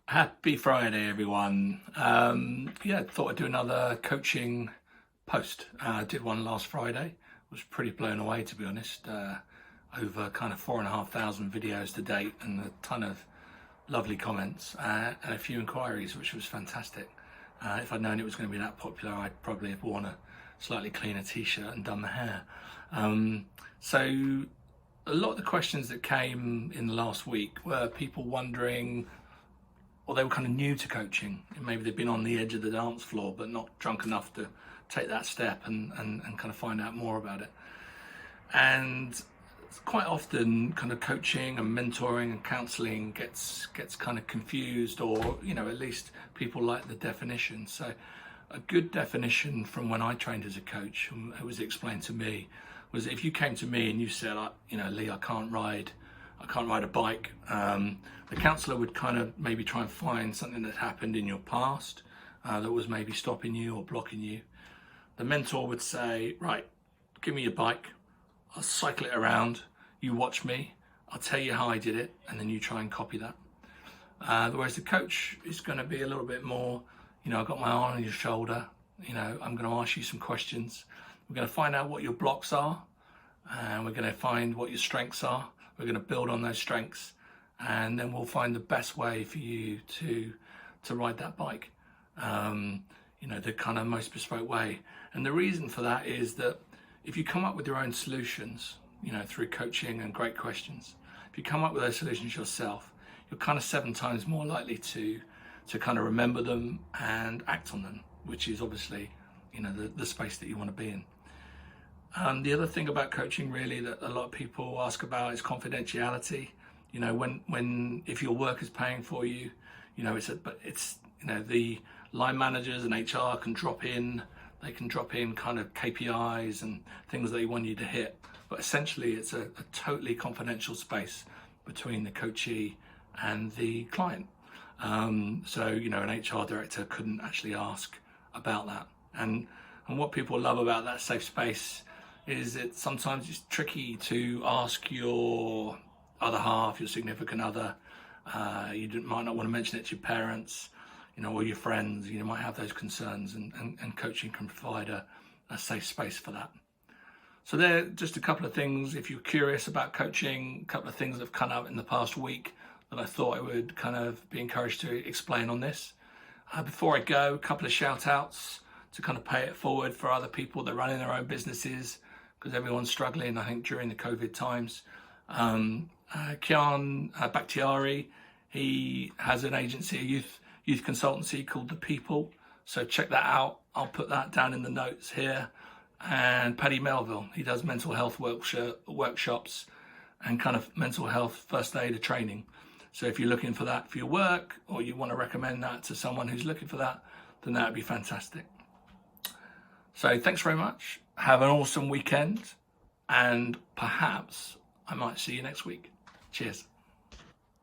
Happy Friday, everyone. Thought I'd do another coaching post. I did one last Friday. Was pretty blown away, to be honest. Over kind of 4,500 videos to date and a ton of lovely comments and a few inquiries, which was fantastic. If I'd known it was going to be that popular, I'd probably have worn a slightly cleaner t-shirt and done the hair. So a lot of the questions that came in the last week were people wondering, or they were kind of new to coaching. Maybe they've been on the edge of the dance floor, but not drunk enough to take that step and kind of find out more about it. And quite often kind of coaching and mentoring and counseling gets kind of confused, or, at least people like the definition. So a good definition from when I trained as a coach, it was explained to me, was if you came to me and you said, Lee, I can't ride a bike, the counsellor would kind of maybe try and find something that happened in your past that was maybe stopping you or blocking you. The mentor would say, right, give me your bike, I'll cycle it around, you watch me, I'll tell you how I did it, and then you try and copy that. Whereas the coach is going to be a little bit more, I've got my arm on your shoulder, I'm going to ask you some questions. We're going to find out what your blocks are, and we're going to find what your strengths are. We're going to build on those strengths, and then we'll find the best way for you to ride that bike, the kind of most bespoke way. And the reason for that is that if you come up with your own solutions, through coaching and great questions, if you come up with those solutions yourself, you're kind of 7 times more likely to kind of remember them and act on them, which is obviously, the space that you want to be in. The other thing about coaching really that a lot of people ask about is confidentiality. If your work is paying for you, the line managers and HR can drop in kind of KPIs and things they want you to hit. But essentially it's a totally confidential space between the coachee and the client. So an HR director couldn't actually ask about that. And what people love about that safe space is that sometimes it's tricky to ask your other half, your significant other. You might not want to mention it to your parents, or your friends. You might have those concerns, and coaching can provide a safe space for that. So there are just a couple of things, if you're curious about coaching, a couple of things that have come out in the past week that I thought I would kind of be encouraged to explain on this. Before I go, a couple of shout outs to kind of pay it forward for other people that are running their own businesses, because everyone's struggling, I think, during the COVID times. Kian Bakhtiari, he has an agency, a youth consultancy called The People. So check that out. I'll put that down in the notes here. And Paddy Melville, he does mental health workshops and kind of mental health first aid training. So if you're looking for that for your work, or you want to recommend that to someone who's looking for that, then that would be fantastic. So thanks very much. Have an awesome weekend, and perhaps I might see you next week. Cheers.